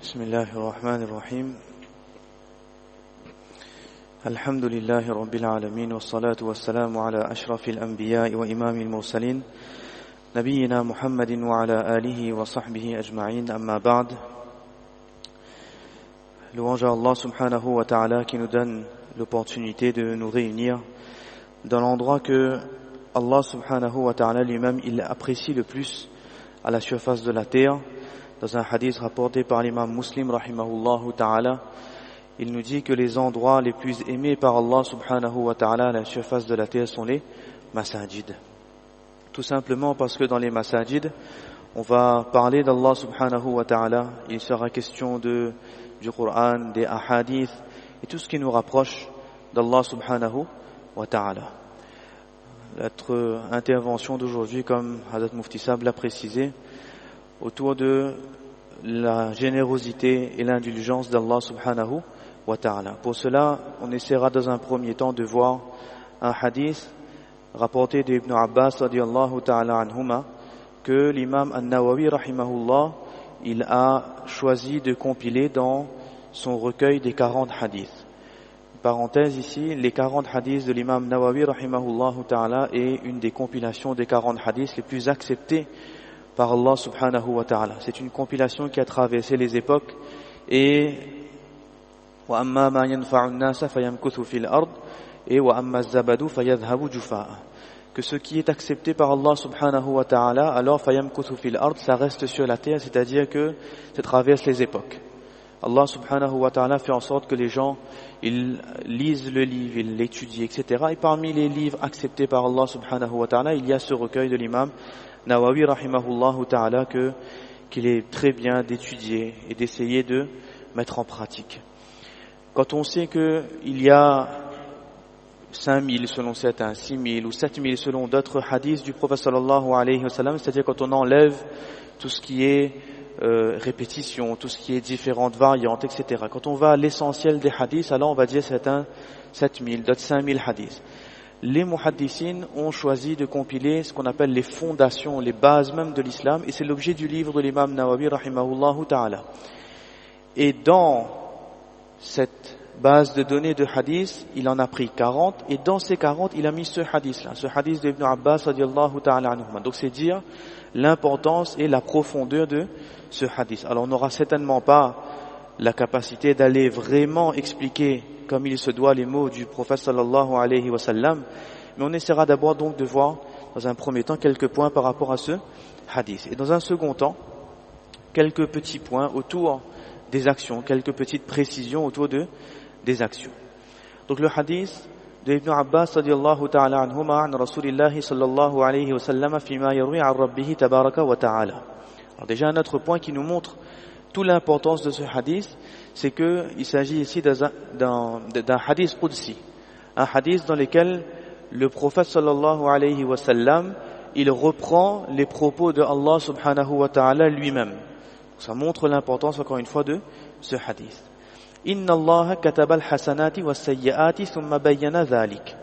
بسم الله الرحمن الرحيم الحمد لله رب العالمين والصلاة والسلام على أشرف الأنبياء وإمام المرسلين نبينا محمد وعلى آله وصحبه أجمعين أما بعد. Louange à Allah subhanahu wa ta'ala qui nous donne l'opportunité de nous réunir dans l'endroit que Allah subhanahu wa ta'ala lui-même il apprécie le plus à la surface de la terre. Dans un hadith rapporté par l'imam Muslim rahimahullah ta'ala, il nous dit que les endroits les plus aimés par Allah subhanahu wa ta'ala à la surface de la terre sont les masajid. Tout simplement parce que dans les masajid, on va parler d'Allah subhanahu wa ta'ala, il sera question du Coran, des ahadiths et tout ce qui nous rapproche d'Allah subhanahu wa ta'ala. Notre intervention d'aujourd'hui, comme Hazrat Mufti Sab l'a précisé, autour de la générosité et l'indulgence d'Allah subhanahu wa ta'ala. Pour cela, on essaiera dans un premier temps de voir un hadith rapporté d'Ibn Abbas radiyallahu ta'ala anhuma que l'imam An-Nawawi rahimahullah il a choisi de compiler dans son recueil des 40 hadiths. Parenthèse ici, les 40 hadiths de l'imam Nawawi rahimahullah ta'ala est une des compilations des 40 hadiths les plus acceptées par Allah subhanahu wa ta'ala. C'est une compilation qui a traversé les époques et وَأَمَّا مَا يَنْفَعُ النَّاسَ فَيَمْكُثُ فِي الْأَرْضِ et وَأَمَّا الزَّبَدُ فَيَذْهَبُ جُفَاءً. Que ce qui est accepté par Allah subhanahu wa ta'ala, alors فَيَمْكُثُ فِي الْأَرْضِ, ça reste sur la terre, c'est-à-dire que ça traverse les époques. Allah subhanahu wa ta'ala fait en sorte que les gens ils lisent le livre, ils l'étudient, etc. Et parmi les livres acceptés par Allah subhanahu wa ta'ala, il y a ce recueil de l'imam Nawawi rahimahullah ta'ala qu'il est très bien d'étudier et d'essayer de mettre en pratique. Quand on sait qu'il y a 5000 selon certains, 6000 ou 7000 selon d'autres hadiths du prophète sallallahu alayhi wa sallam, c'est-à-dire quand on enlève tout ce qui est répétition, tout ce qui est différentes variantes, etc. Quand on va à l'essentiel des hadiths, alors on va dire certains 7000, d'autres 5000 hadiths. Les muhaddissines ont choisi de compiler ce qu'on appelle les fondations, les bases même de l'islam, et c'est l'objet du livre de l'imam Nawawi rahimahullah ta'ala. Et dans cette base de données de hadith, il en a pris 40, et dans ces 40, il a mis ce hadith-là, ce hadith d'Ibn Abbas radiyallahu ta'ala anhuma. Donc c'est dire l'importance et la profondeur de ce hadith. Alors on n'aura certainement pas la capacité d'aller vraiment expliquer comme il se doit les mots du prophète sallallahu alayhi wa sallam, mais on essaiera d'abord donc de voir dans un premier temps quelques points par rapport à ce hadith. Et dans un second temps, quelques petits points autour des actions, quelques petites précisions autour des actions. Donc le hadith de Ibn Abbas radiyallahu ta'ala anhuma an Rasulillahi sallallahu alayhi wa sallam fima yarwi an rabbih tabaraka wa ta'ala. Alors déjà un autre point qui nous montre toute l'importance de ce hadith, c'est qu'il s'agit ici d'un hadith qudsi, un hadith dans lequel le prophète sallallahu alayhi wa sallam il reprend les propos de Allah subhanahu wa ta'ala lui-même. Ça montre l'importance encore une fois de ce hadith. Inna Allah kataba al-hasanati was-sayyi'ati thumma bayyana dhalik.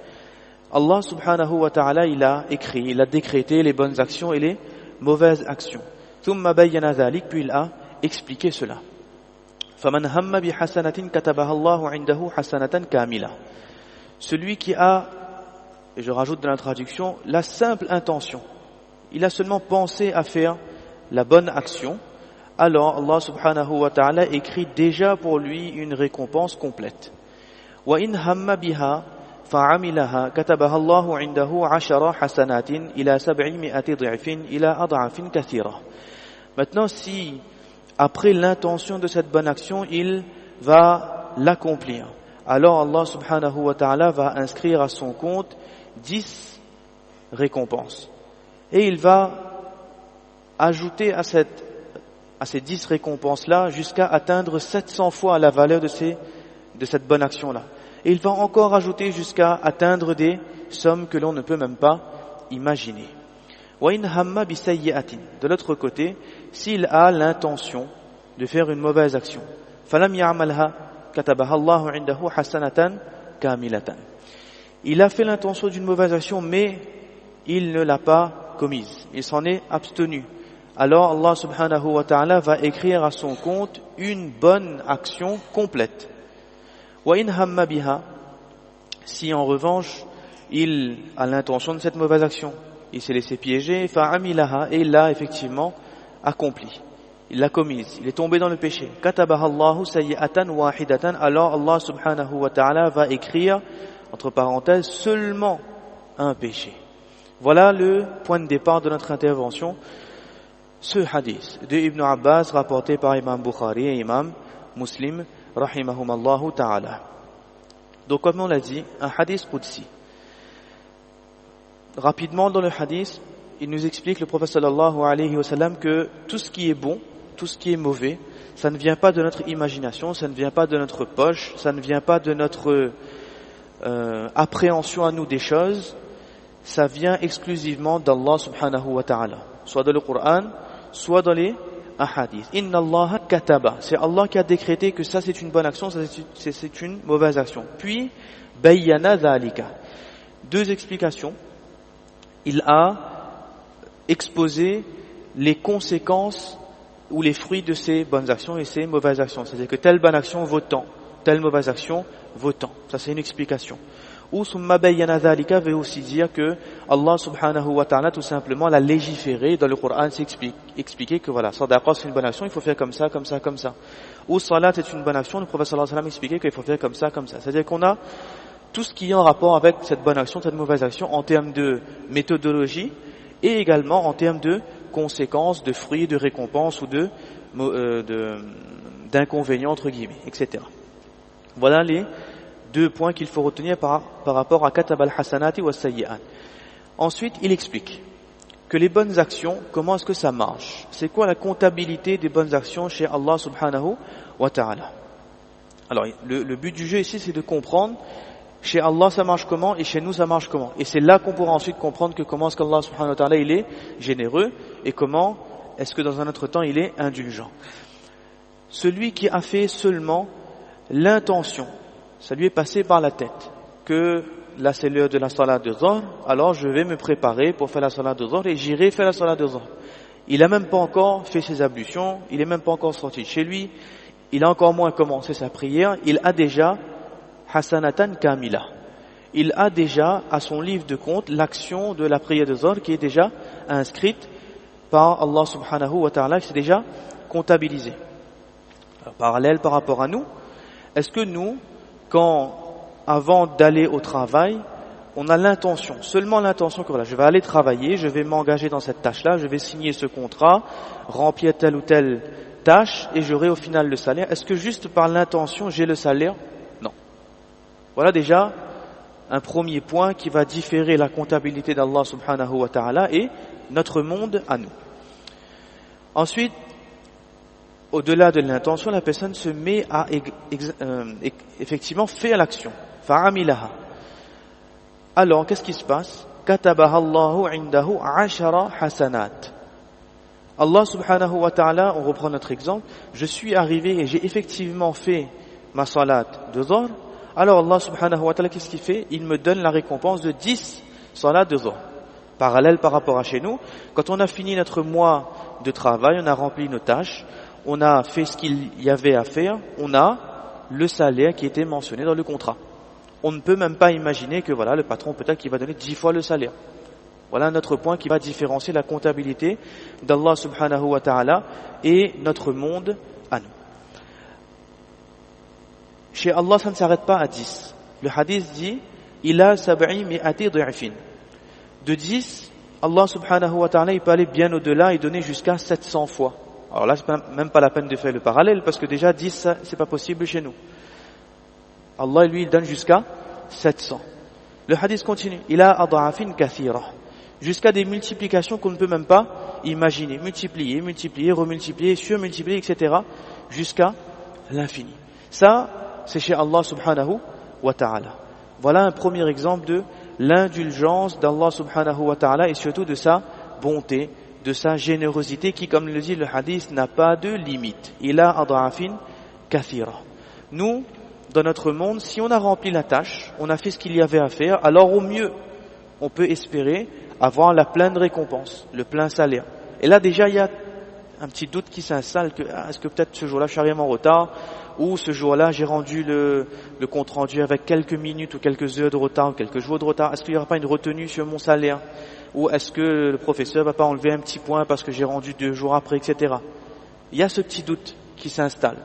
Allah subhanahu wa ta'ala il a écrit, il a décrété les bonnes actions et les mauvaises actions. Thumma bayyana dhalik, puis il a expliqué cela. فَمَنْ هَمَّ بِحَسَنَةٍ كَتَبَهَا اللَّهُ عِنْدَهُ حَسَنَةً كَامِلَةً. Celui qui a, et je rajoute dans la traduction, la simple intention, il a seulement pensé à faire la bonne action, alors Allah subhanahu wa ta'ala écrit déjà pour lui une récompense complète. وَإِنْ هَمَّ بِهَا فَعَمِلَهَا كَتَبَهَا اللَّهُ عِنْدَهُ 10 حَسَنَاتٍ إِلَى 700 ضِعْفٍ إِلَى أَضْعَافٍ كَثِيرَةٍ. Maintenant, si après l'intention de cette bonne action, il va l'accomplir, alors Allah subhanahu wa ta'ala va inscrire à son compte 10 récompenses. Et il va ajouter à ces 10 récompenses-là jusqu'à atteindre 700 fois la valeur de cette bonne action-là. Et il va encore ajouter jusqu'à atteindre des sommes que l'on ne peut même pas imaginer. وَإِنْ هَمَّ بِسَيِّئَةٍ. De l'autre côté, s'il a l'intention de faire une mauvaise action, فَلَمْ يَعْمَلْهَا كَتَبَهَا اللَّهُ عِنْدَهُ حَسَنَةً كَامِلَةً. Il a fait l'intention d'une mauvaise action, mais il ne l'a pas commise. Il s'en est abstenu. alors Allah subhanahu wa ta'ala va écrire à son compte une bonne action complète. Wa in hamma biha, si en revanche il a l'intention de cette mauvaise action, il s'est laissé piéger, fa'amilaha, et il l'a effectivement accompli, il l'a commise, il est tombé dans le péché. Katabaha Allahu sayyi'atan wahidatan, alors Allah subhanahu wa ta'ala va écrire, entre parenthèses, seulement un péché. Voilà le point de départ de notre intervention. Ce hadith de Ibn Abbas rapporté par Imam Bukhari et Imam Muslim rahimahumallahu ta'ala. Donc comme on l'a dit, un hadith qudsi. Rapidement dans le hadith, il nous explique, le prophète sallallahu alayhi wa sallam, que tout ce qui est bon, tout ce qui est mauvais, ça ne vient pas de notre imagination, ça ne vient pas de notre poche, ça ne vient pas de notre appréhension à nous des choses, ça vient exclusivement d'Allah subhanahu wa ta'ala, soit dans le Coran, soit dans les ahadiths. Inna Allah kataba, c'est Allah qui a décrété que ça c'est une bonne action, ça c'est une mauvaise action. Puis bayyana dhalika, deux explications. Il a exposé les conséquences ou les fruits de ces bonnes actions et ces mauvaises actions. C'est-à-dire que telle bonne action vaut tant, telle mauvaise action vaut tant. Ça c'est une explication. Ou summa bayyana dhalika veut aussi dire que Allah subhanahu wa ta'ala tout simplement l'a légiféré. Dans le Coran c'est expliqué que voilà, sadaqa c'est une bonne action, il faut faire comme ça, comme ça, comme ça. Ou salat c'est une bonne action, le prophète sallallahu alayhi wa sallam expliquait qu'il faut faire comme ça, comme ça. C'est-à-dire qu'on a tout ce qui est en rapport avec cette bonne action, cette mauvaise action, en termes de méthodologie et également en termes de conséquences, de fruits, de récompenses ou d'inconvénients entre guillemets, etc. Voilà les deux points qu'il faut retenir par rapport à katab al-hasanati wa sayyi'at. Ensuite, il explique que les bonnes actions, comment est-ce que ça marche? C'est quoi la comptabilité des bonnes actions chez Allah subhanahu wa ta'ala? Alors, le but du jeu ici, c'est de comprendre chez Allah ça marche comment et chez nous ça marche comment. Et c'est là qu'on pourra ensuite comprendre que comment est-ce qu'Allah subhanahu wa ta'ala il est généreux et comment est-ce que dans un autre temps il est indulgent. Celui qui a fait seulement l'intention, ça lui est passé par la tête que là c'est l'heure de la salat de Dhuhr, alors je vais me préparer pour faire la salat de Dhuhr et j'irai faire la salat de Dhuhr. Il a même pas encore fait ses ablutions, il est même pas encore sorti de chez lui, il a encore moins commencé sa prière, il a déjà hasanatan kamila. Il a déjà à son livre de compte l'action de la prière de Dhuhr qui est déjà inscrite par Allah subhanahu wa ta'ala, qui c'est déjà comptabilisé. Parallèle par rapport à nous, est-ce que nous, avant d'aller au travail, on a l'intention, seulement l'intention que voilà, je vais aller travailler, je vais m'engager dans cette tâche-là, je vais signer ce contrat, remplir telle ou telle tâche et j'aurai au final le salaire. Est-ce que juste par l'intention j'ai le salaire? Non. Voilà déjà un premier point qui va différer la comptabilité d'Allah subhanahu wa ta'ala et notre monde à nous. Ensuite, au-delà de l'intention, la personne se met à effectivement faire l'action. Fa'amilaha. Alors, qu'est-ce qui se passe? Katabaha Allahu indahu 'ashara hasanat. Allah subhanahu wa ta'ala, on reprend notre exemple, je suis arrivé et j'ai effectivement fait ma salat de Dhuhr. Alors Allah subhanahu wa ta'ala, qu'est-ce qu'il fait? Il me donne la récompense de 10 salats de Dhuhr. Parallèle par rapport à chez nous, quand on a fini notre mois de travail, on a rempli nos tâches, on a fait ce qu'il y avait à faire, on a le salaire qui était mentionné dans le contrat. On ne peut même pas imaginer que voilà, le patron peut-être qu'il va donner 10 fois le salaire. Voilà notre point qui va différencier la comptabilité d'Allah subhanahu wa ta'ala et notre monde à nous. Chez Allah, ça ne s'arrête pas à 10. Le hadith dit ila sab'i mi'ati dhi'fin. De 10, Allah subhanahu wa ta'ala il peut aller bien au-delà et donner jusqu'à 700 fois. Alors là, c'est même pas la peine de faire le parallèle parce que déjà 10, c'est pas possible chez nous. Allah, lui, il donne jusqu'à 700. Le hadith continue. Ila adha'afin kathira. Jusqu'à des multiplications qu'on ne peut même pas imaginer. Multiplier, multiplier, remultiplier, surmultiplier, etc. jusqu'à l'infini. Ça, c'est chez Allah subhanahu wa ta'ala. Voilà un premier exemple de l'indulgence d'Allah subhanahu wa ta'ala et surtout de sa bonté, de sa générosité qui, comme le dit le hadith, n'a pas de limite. Ila adha'afin kathira. Nous, dans notre monde, si on a rempli la tâche, on a fait ce qu'il y avait à faire, alors au mieux, on peut espérer avoir la pleine récompense, le plein salaire. Et là déjà, il y a un petit doute qui s'installe que est-ce que peut-être ce jour-là je suis arrivé en retard, ou ce jour-là j'ai rendu le compte rendu avec quelques minutes ou quelques heures de retard ou quelques jours de retard, est-ce qu'il n'y aura pas une retenue sur mon salaire, ou est-ce que le professeur va pas enlever un petit point parce que j'ai rendu 2 jours après, etc. Il y a ce petit doute qui s'installe.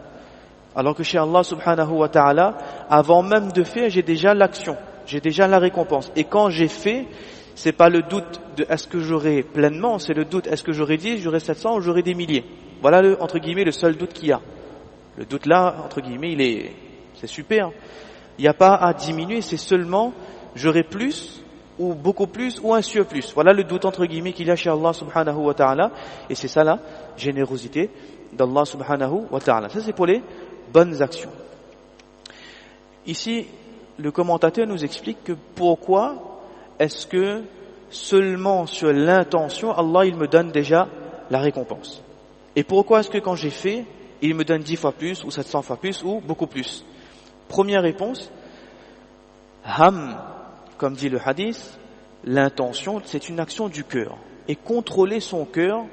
Alors que chez Allah subhanahu wa ta'ala, avant même de faire, j'ai déjà l'action, j'ai déjà la récompense. Et quand j'ai fait, c'est pas le doute de est-ce que j'aurai pleinement, c'est le doute est-ce que j'aurai 10, j'aurai 700 ou j'aurai des milliers. Voilà entre guillemets le seul doute qu'il y a. Le doute là, entre guillemets, c'est super. Il n'y a pas à diminuer, c'est seulement j'aurai plus ou beaucoup plus ou un surplus. Voilà le doute entre guillemets qu'il y a chez Allah subhanahu wa ta'ala, et c'est ça la générosité d'Allah subhanahu wa ta'ala. Ça c'est pour les bonnes actions. Ici, le commentateur nous explique que pourquoi est-ce que seulement sur l'intention, Allah il me donne déjà la récompense. Et pourquoi est-ce que quand j'ai fait, il me donne 10 fois plus ou 700 fois plus ou beaucoup plus. Première réponse, ham, comme dit le hadith, l'intention c'est une action du cœur. Et contrôler son cœur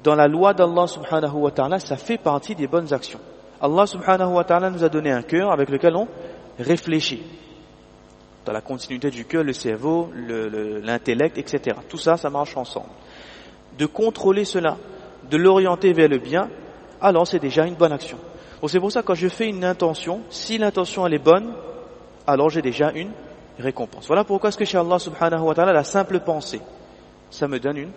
dans la loi d'Allah subhanahu wa ta'ala, ça fait partie des bonnes actions. Allah subhanahu wa ta'ala nous a donné un cœur avec lequel on réfléchit. Dans la continuité du cœur, le cerveau, l'intellect, etc. Tout ça, ça marche ensemble. De contrôler cela, de l'orienter vers le bien, alors c'est déjà une bonne action. Donc c'est pour ça que quand je fais une intention, si l'intention elle est bonne, alors j'ai déjà une récompense. Voilà pourquoi est-ce que chez Allah subhanahu wa ta'ala, la simple pensée, ça me donne une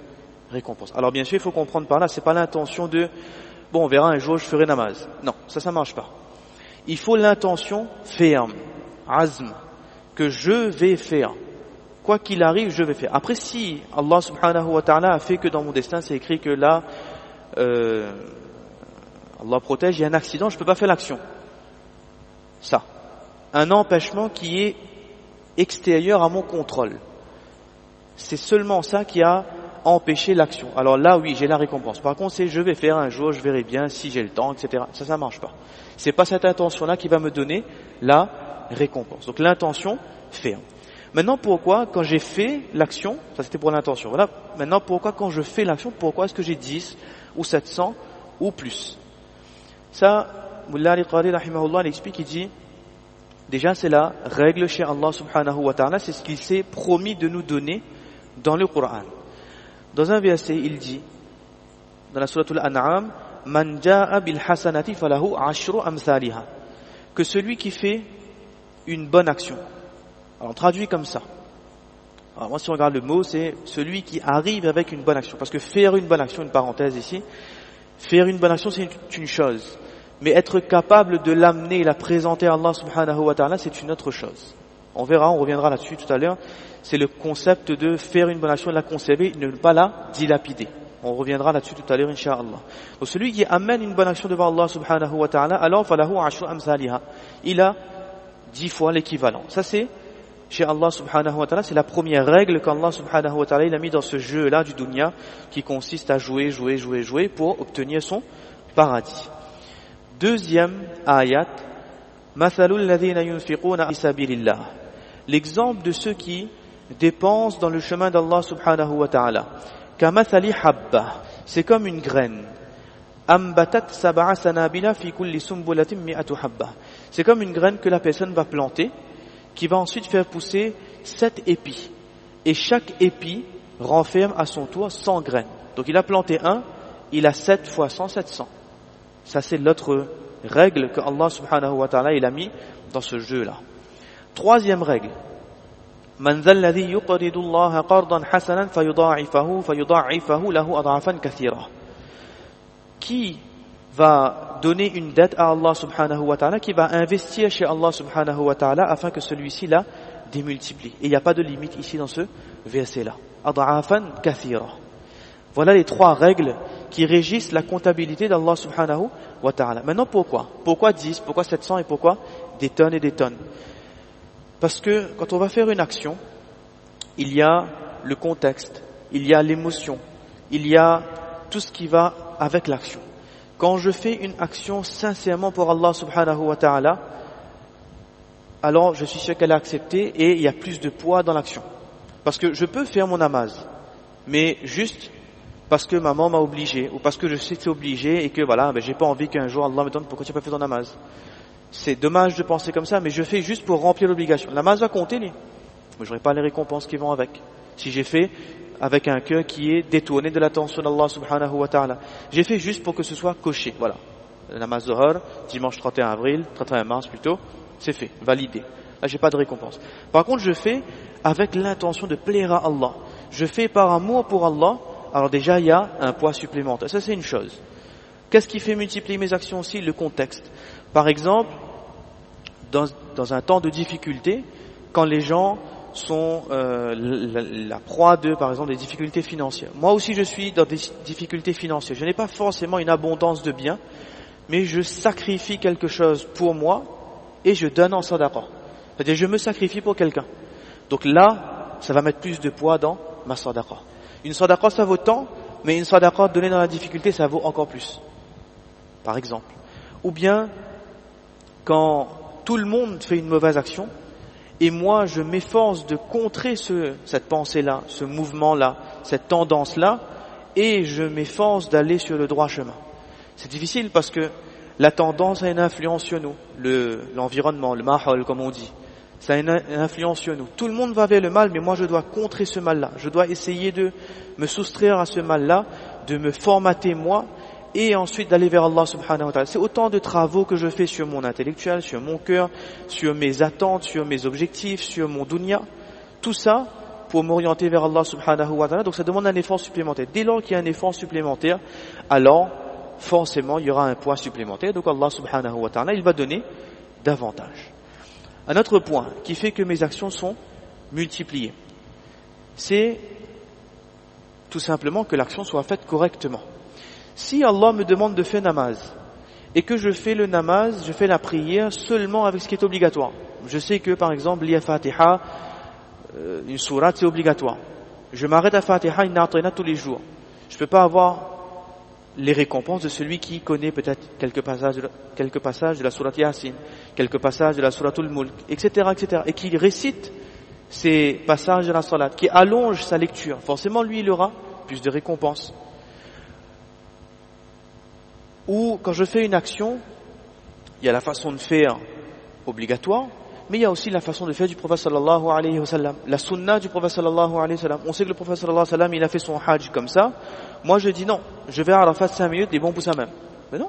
récompense. Alors bien sûr, il faut comprendre par là, c'est pas l'intention de bon, on verra un jour je ferai namaz. Non, ça marche pas. Il faut l'intention ferme, azm, que je vais faire. Quoi qu'il arrive, je vais faire. Après, si Allah subhanahu wa ta'ala a fait que dans mon destin, c'est écrit que là, Allah protège, il y a un accident, je peux pas faire l'action. Ça. Un empêchement qui est extérieur à mon contrôle. C'est seulement ça qui a empêché l'action. Alors là, oui, j'ai la récompense. Par contre, c'est je vais faire un jour, je verrai bien si j'ai le temps, etc. Ça marche pas. C'est pas cette intention-là qui va me donner la récompense. Donc l'intention ferme. Maintenant, pourquoi quand j'ai fait l'action, ça c'était pour l'intention. Voilà. Maintenant, pourquoi quand je fais l'action, pourquoi est-ce que j'ai 10 ou 700 ou plus? Ça, Mullah al-Qari rahimahullah, il explique, il dit, déjà c'est la règle chez Allah subhanahu wa ta'ala, c'est ce qu'il s'est promis de nous donner dans le Coran. Dans un verset, il dit, dans la sourate Al-An'am, Man ja'a bil hasanati falahu ashru amthaliha, que celui qui fait une bonne action. Alors on traduit comme ça. Alors moi si on regarde le mot, c'est celui qui arrive avec une bonne action. Parce que faire une bonne action, une parenthèse ici, faire une bonne action c'est une chose. Mais être capable de l'amener et la présenter à Allah subhanahu wa ta'ala, c'est une autre chose. On verra, on reviendra là-dessus tout à l'heure. C'est le concept de faire une bonne action et la conserver, ne pas la dilapider. On reviendra là-dessus tout à l'heure, incha'Allah. Donc celui qui amène une bonne action devant Allah subhanahu wa ta'ala, alors falahu ashru amthaliha. Il a 10 fois l'équivalent. Ça c'est, chez Allah subhanahu wa ta'ala, c'est la première règle qu'Allah subhanahu wa ta'ala il a mis dans ce jeu-là du dunya, qui consiste à jouer pour obtenir son paradis. Deuxième ayat, mathalul ladhina yunfiquna fi sabilillah. L'exemple de ceux qui dépensent dans le chemin d'Allah subhanahu wa ta'ala. Kamathali habba, c'est comme une graine. Ambatat sab'a sanabila fi kulli sumbulatin mi'atu habba. C'est comme une graine que la personne va planter, qui va ensuite faire pousser 7 épis. Et chaque épi renferme à son tour 100 graines. Donc il a planté un, il a 7 fois 100, 700. Ça c'est l'autre règle que Allah subhanahu wa ta'ala il a mis dans ce jeu-là. Troisième règle. Man dhal ladhi yuqridu Allah qardan hasanan fayudha'ifahu lahu ad'afan kathira. Qui va donner une dette à Allah subhanahu wa ta'ala, qui va investir chez Allah subhanahu wa ta'ala afin que celui-ci la démultiplie. Et il n'y a pas de limite ici dans ce verset-là. Ad'afan kathira. Voilà les 3 règles qui régissent la comptabilité d'Allah subhanahu wa ta'ala. Maintenant pourquoi? Pourquoi 10, pourquoi 700 et pourquoi des tonnes et des tonnes? Parce que quand on va faire une action, il y a le contexte, il y a l'émotion, il y a tout ce qui va avec l'action. Quand je fais une action sincèrement pour Allah subhanahu wa ta'ala, alors je suis sûr qu'elle a accepté et il y a plus de poids dans l'action. Parce que je peux faire mon namaz, mais juste parce que maman m'a obligé, ou parce que je sais que c'est obligé et que voilà, j'ai pas envie qu'un jour Allah me donne pourquoi tu n'as pas fait ton namaz. C'est dommage de penser comme ça, mais je fais juste pour remplir l'obligation. La namaz va compter, lui. Mais j'aurai pas les récompenses qui vont avec. Si j'ai fait avec un cœur qui est détourné de l'attention d'Allah subhanahu wa ta'ala. J'ai fait juste pour que ce soit coché, voilà. Le namaz Zohar, dimanche 31 avril, 31 mars plutôt, c'est fait, validé. Là, j'ai pas de récompense. Par contre, je fais avec l'intention de plaire à Allah. Je fais par amour pour Allah. Alors déjà, il y a un poids supplémentaire. Ça, c'est une chose. Qu'est-ce qui fait multiplier mes actions aussi? Le contexte. Par exemple, dans un temps de difficulté, quand les gens sont la proie de, par exemple, des difficultés financières. Moi aussi, je suis dans des difficultés financières. Je n'ai pas forcément une abondance de biens, mais je sacrifie quelque chose pour moi et je donne en sadaqa. C'est-à-dire, je me sacrifie pour quelqu'un. Donc là, ça va mettre plus de poids dans ma sadaqa. Une sadaqa, ça vaut tant, mais une sadaqa donnée dans la difficulté, ça vaut encore plus. Par exemple. Ou bien, quand tout le monde fait une mauvaise action, et moi je m'efforce de contrer cette pensée-là, ce mouvement-là, cette tendance-là, et je m'efforce d'aller sur le droit chemin. C'est difficile parce que la tendance a une influence sur nous, l'environnement, le mahol comme on dit. Ça a une influence sur nous. Tout le monde va vers le mal, mais moi je dois contrer ce mal-là. Je dois essayer de me soustraire à ce mal-là, de me formater moi, et ensuite d'aller vers Allah subhanahu wa ta'ala. C'est autant de travaux que je fais sur mon intellectuel, sur mon cœur, sur mes attentes, sur mes objectifs, sur mon dunya. Tout ça pour m'orienter vers Allah subhanahu wa ta'ala. Donc ça demande un effort supplémentaire. Dès lors qu'il y a un effort supplémentaire, alors forcément il y aura un poids supplémentaire. Donc Allah subhanahu wa ta'ala, il va donner davantage. Un autre point qui fait que mes actions sont multipliées, c'est tout simplement que l'action soit faite correctement. Si Allah me demande de faire namaz et que je fais le namaz, je fais la prière seulement avec ce qui est obligatoire. Je sais que par exemple l'Ia Fatiha, une sourate c'est obligatoire. Je m'arrête à Fatiha, Inna A'tayna tous les jours. Je ne peux pas avoir les récompenses de celui qui connaît peut-être quelques passages de la sourate Yasin, quelques passages de la sourate Al-Mulk, etc., etc. Et qui récite ces passages de la salat, qui allonge sa lecture. Forcément lui il aura plus de récompenses. Ou quand je fais une action, il y a la façon de faire obligatoire, mais il y a aussi la façon de faire du prophète sallallahu alayhi wa sallam, la sunna du prophète sallallahu alayhi wa sallam. On sait que le prophète sallallahu alayhi wa sallam, il a fait son hajj comme ça. Moi je dis non, je vais à Arafat 5 minutes, des bons pour ça même. Mais non,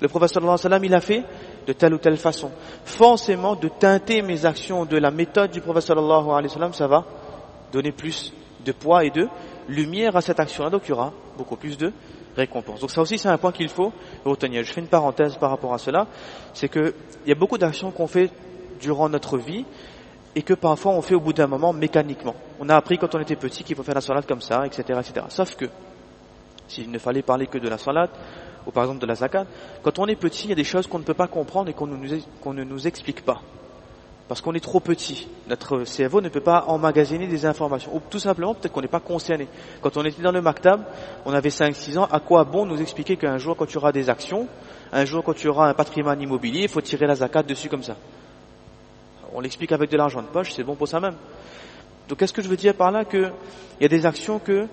le prophète sallallahu alayhi wa sallam, il a fait de telle ou telle façon. Forcément, de teinter mes actions de la méthode du prophète sallallahu alayhi wa sallam, ça va donner plus de poids et de lumière à cette action-là, donc il y aura beaucoup plus de récompense. Donc ça aussi c'est un point qu'il faut retenir. Je fais une parenthèse par rapport à cela, c'est que il y a beaucoup d'actions qu'on fait durant notre vie et que parfois on fait au bout d'un moment mécaniquement. On a appris quand on était petit qu'il faut faire la salat comme ça, etc., etc. Sauf que s'il ne fallait parler que de la salat ou par exemple de la zakat, quand on est petit, il y a des choses qu'on ne peut pas comprendre et qu'on ne nous explique pas. Parce qu'on est trop petit. Notre cerveau ne peut pas emmagasiner des informations. Ou tout simplement, peut-être qu'on n'est pas concerné. Quand on était dans le maktab, on avait 5-6 ans, à quoi bon nous expliquer qu'un jour, quand tu auras des actions, un jour, quand tu auras un patrimoine immobilier, il faut tirer la zakat dessus comme ça. On l'explique avec de l'argent de poche, c'est bon pour ça même. Donc, qu'est-ce que je veux dire par là? Il y a des actions que,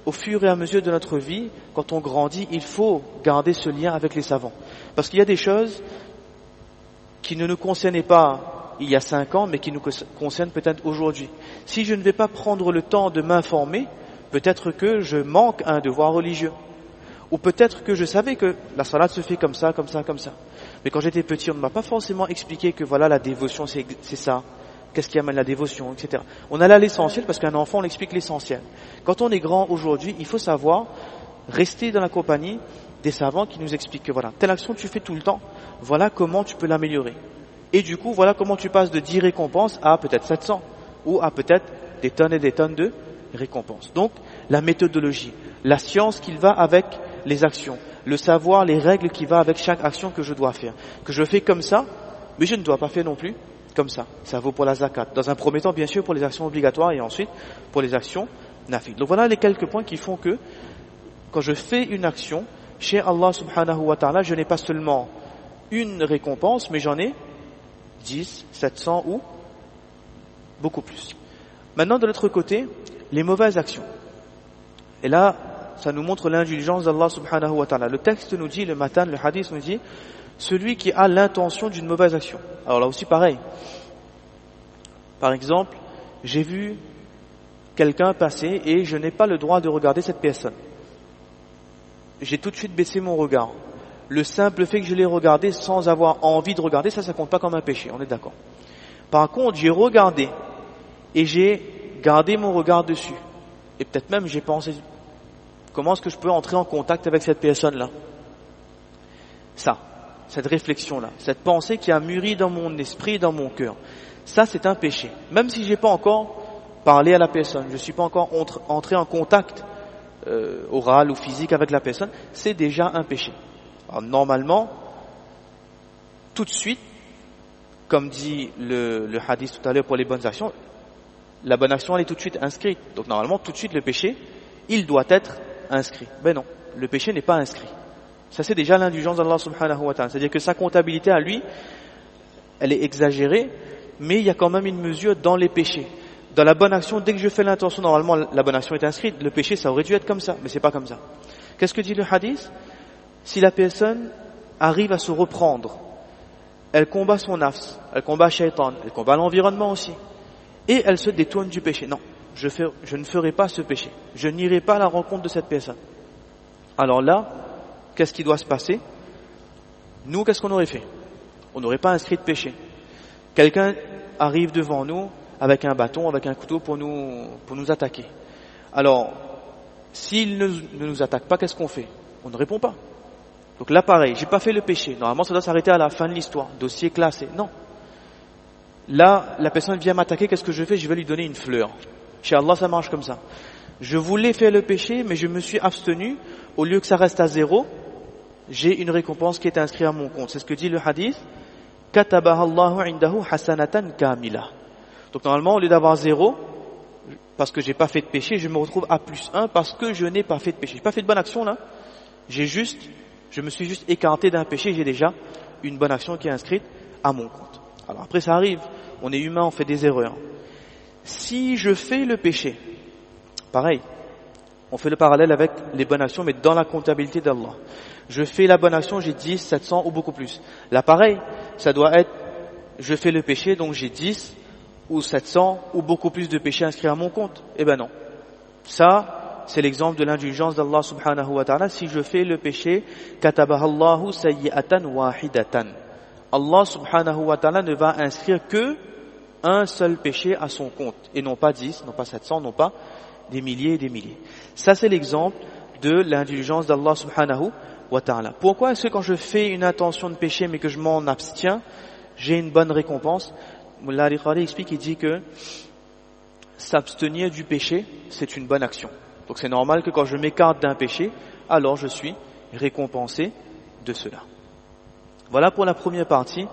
au fur et à mesure de notre vie, quand on grandit, il faut garder ce lien avec les savants. Parce qu'il y a des choses qui ne nous concernaient pas il y a 5 ans, mais qui nous concerne peut-être aujourd'hui. Si je ne vais pas prendre le temps de m'informer, peut-être que je manque un devoir religieux. Ou peut-être que je savais que la salade se fait comme ça, comme ça, comme ça. Mais quand j'étais petit, on ne m'a pas forcément expliqué que voilà, la dévotion, c'est ça. Qu'est-ce qui amène la dévotion, etc. On allait à l'essentiel parce qu'un enfant, on explique l'essentiel. Quand on est grand aujourd'hui, il faut savoir rester dans la compagnie des savants qui nous expliquent que voilà, telle action tu fais tout le temps, voilà comment tu peux l'améliorer. Et du coup, voilà comment tu passes de 10 récompenses à peut-être 700 ou à peut-être des tonnes et des tonnes de récompenses. Donc, la méthodologie, la science qui va avec les actions, le savoir, les règles qui va avec chaque action que je dois faire. Que je fais comme ça, mais je ne dois pas faire non plus comme ça. Ça vaut pour la zakat. Dans un premier temps, bien sûr, pour les actions obligatoires et ensuite pour les actions nafil. Donc voilà les quelques points qui font que quand je fais une action, chez Allah subhanahu wa ta'ala, je n'ai pas seulement une récompense, mais j'en ai 10, 700 ou beaucoup plus. Maintenant, de l'autre côté, les mauvaises actions. Et là, ça nous montre l'indulgence d'Allah subhanahu wa ta'ala. Le texte nous dit, le matan, le hadith nous dit, celui qui a l'intention d'une mauvaise action. Alors là aussi pareil. Par exemple, j'ai vu quelqu'un passer et je n'ai pas le droit de regarder cette personne. J'ai tout de suite baissé mon regard. Le simple fait que je l'ai regardé sans avoir envie de regarder, ça compte pas comme un péché, on est d'accord. Par contre, j'ai regardé et j'ai gardé mon regard dessus. Et peut-être même j'ai pensé, comment est-ce que je peux entrer en contact avec cette personne-là? Cette réflexion-là, cette pensée qui a mûri dans mon esprit, dans mon cœur. Ça, c'est un péché. Même si j'ai pas encore parlé à la personne, je suis pas encore entré en contact oral ou physique avec la personne, c'est déjà un péché. Alors, normalement, tout de suite, comme dit le hadith tout à l'heure pour les bonnes actions, la bonne action elle est tout de suite inscrite. Donc normalement, tout de suite, le péché, il doit être inscrit. Ben non, le péché n'est pas inscrit. Ça, c'est déjà l'indulgence d'Allah subhanahu wa ta'ala. C'est-à-dire que sa comptabilité à lui, elle est exagérée, mais il y a quand même une mesure dans les péchés. Dans la bonne action, dès que je fais l'intention, normalement, la bonne action est inscrite. Le péché, ça aurait dû être comme ça, mais c'est pas comme ça. Qu'est-ce que dit le hadith? Si la personne arrive à se reprendre, elle combat son nafs, elle combat shaitan, elle combat l'environnement aussi, et elle se détourne du péché. Non, je ne ferai pas ce péché. Je n'irai pas à la rencontre de cette personne. Alors là, qu'est-ce qui doit se passer? Nous, qu'est-ce qu'on aurait fait? On n'aurait pas inscrit de péché. Quelqu'un arrive devant nous avec un bâton, avec un couteau pour nous attaquer. Alors, s'il ne nous attaque pas, qu'est-ce qu'on fait? On ne répond pas. Donc là, pareil, j'ai pas fait le péché. Normalement, ça doit s'arrêter à la fin de l'histoire. Dossier classé. Non. Là, la personne vient m'attaquer, qu'est-ce que je fais? Je vais lui donner une fleur. Chez Allah, ça marche comme ça. Je voulais faire le péché, mais je me suis abstenu. Au lieu que ça reste à 0, j'ai une récompense qui est inscrite à mon compte. C'est ce que dit le hadith. Katabaha Allahu indahu hasanatan kamila. Donc normalement, au lieu d'avoir 0, parce que j'ai pas fait de péché, je me retrouve à +1 parce que je n'ai pas fait de péché. J'ai pas fait de bonne action là. Je me suis juste écarté d'un péché, j'ai déjà une bonne action qui est inscrite à mon compte. Alors après ça arrive, on est humain, on fait des erreurs. Si je fais le péché, pareil, on fait le parallèle avec les bonnes actions, mais dans la comptabilité d'Allah. Je fais la bonne action, j'ai 10, 700 ou beaucoup plus. Là pareil, ça doit être, je fais le péché, donc j'ai 10 ou 700 ou beaucoup plus de péchés inscrits à mon compte. Eh ben non. Ça, c'est l'exemple de l'indulgence d'Allah subhanahu wa ta'ala. Si je fais le péché, katabahallahu sayyi'atan wahidatan. Allah subhanahu wa ta'ala ne va inscrire que un seul péché à son compte. Et non pas 10, non pas 700, non pas des milliers et des milliers. Ça, c'est l'exemple de l'indulgence d'Allah subhanahu wa ta'ala. Pourquoi est-ce que quand je fais une intention de péché mais que je m'en abstiens, j'ai une bonne récompense? Mullah al-Qari explique, il dit que s'abstenir du péché, c'est une bonne action. Donc c'est normal que quand je m'écarte d'un péché, alors je suis récompensé de cela. Voilà pour la première partie,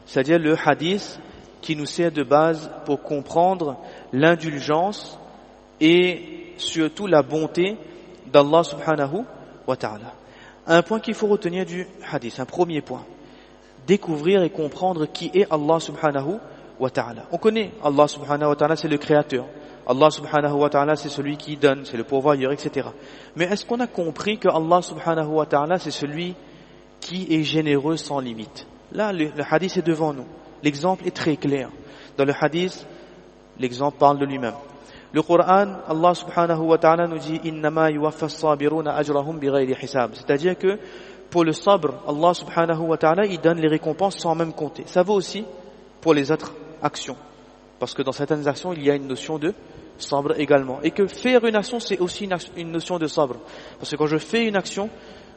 c'est-à-dire le hadith qui nous sert de base pour comprendre l'indulgence et surtout la bonté d'Allah subhanahu wa ta'ala. Un point qu'il faut retenir du hadith, un premier point, découvrir et comprendre qui est Allah subhanahu wa ta'ala. On connaît Allah subhanahu wa ta'ala, c'est le créateur. Allah subhanahu wa ta'ala, c'est celui qui donne, c'est le pourvoyeur, etc. Mais est-ce qu'on a compris que Allah subhanahu wa ta'ala, c'est celui qui est généreux sans limite? Là, le hadith est devant nous. L'exemple est très clair. Dans le hadith, l'exemple parle de lui-même. Le Coran, Allah subhanahu wa ta'ala nous dit innama yuwaffa as-sabiruna ajrahum bighayri hisab. C'est-à-dire que pour le sabr, Allah subhanahu wa ta'ala, il donne les récompenses sans même compter. Ça vaut aussi pour les autres actions. Parce que dans certaines actions, il y a une notion de sabr également. Et que faire une action, c'est aussi une notion de sabr. Parce que quand je fais une action,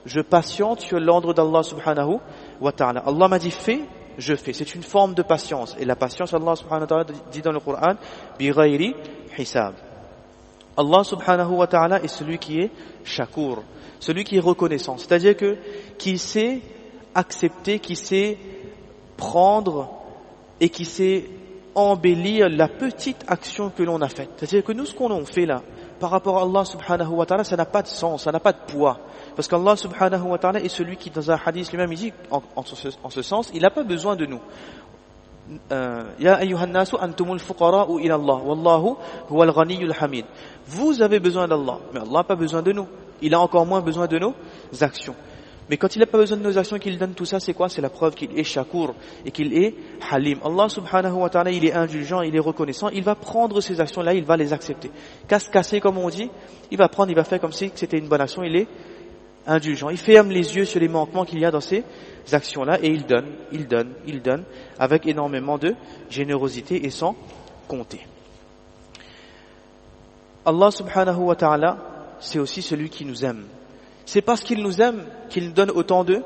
je patiente sur l'ordre d'Allah subhanahu wa ta'ala. Allah m'a dit fais, je fais. C'est une forme de patience. Et la patience, Allah subhanahu wa ta'ala dit dans le Coran, bighayri hisab. Allah subhanahu wa ta'ala est celui qui est shakur, celui qui est reconnaissant. C'est-à-dire que qui sait accepter, qui sait prendre et qui sait embellir la petite action que l'on a faite. C'est-à-dire que nous, ce qu'on a fait là, par rapport à Allah subhanahu wa ta'ala, ça n'a pas de sens, ça n'a pas de poids. Parce qu'Allah subhanahu wa ta'ala est celui qui, dans un hadith lui-même, il dit, en ce sens, il n'a pas besoin de nous. Ya ayyuhan nasu antumul fuqara'u ila Allah wallahu huwal ghaniyyul hamid. Vous avez besoin d'Allah, mais Allah n'a pas besoin de nous. Il a encore moins besoin de nos actions. Mais quand il n'a pas besoin de nos actions et qu'il donne tout ça, c'est quoi? C'est la preuve qu'il est shakur et qu'il est halim. Allah subhanahu wa ta'ala, il est indulgent, il est reconnaissant, il va prendre ces actions-là, il va les accepter. Casse-cassé, comme on dit, il va prendre, il va faire comme si c'était une bonne action, il est indulgent. Il ferme les yeux sur les manquements qu'il y a dans ces actions-là et il donne, avec énormément de générosité et sans compter. Allah subhanahu wa ta'ala, c'est aussi celui qui nous aime. C'est parce qu'il nous aime qu'il nous donne autant de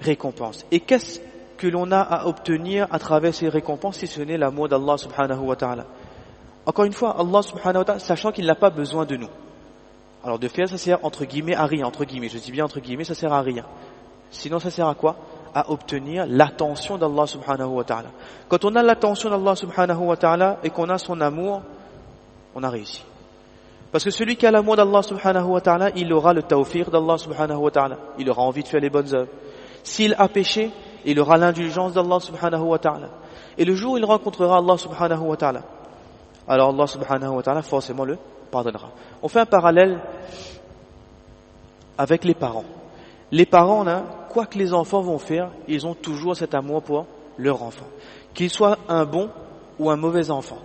récompenses. Et qu'est-ce que l'on a à obtenir à travers ces récompenses si ce n'est l'amour d'Allah subhanahu wa ta'ala? Encore une fois, Allah subhanahu wa ta'ala, sachant qu'il n'a pas besoin de nous. Alors de faire, ça sert entre guillemets à rien, entre guillemets. Je dis bien entre guillemets, ça sert à rien. Sinon, ça sert à quoi? À obtenir l'attention d'Allah subhanahu wa ta'ala. Quand on a l'attention d'Allah subhanahu wa ta'ala et qu'on a son amour, on a réussi. Parce que celui qui a l'amour d'Allah subhanahu wa ta'ala, il aura le tawfiq d'Allah subhanahu wa ta'ala. Il aura envie de faire les bonnes œuvres. S'il a péché, il aura l'indulgence d'Allah subhanahu wa ta'ala. Et le jour où il rencontrera Allah subhanahu wa ta'ala, alors Allah subhanahu wa ta'ala forcément le pardonnera. On fait un parallèle avec les parents. Les parents, là, quoi que les enfants vont faire, ils ont toujours cet amour pour leur enfant. Qu'il soit un bon ou un mauvais enfant.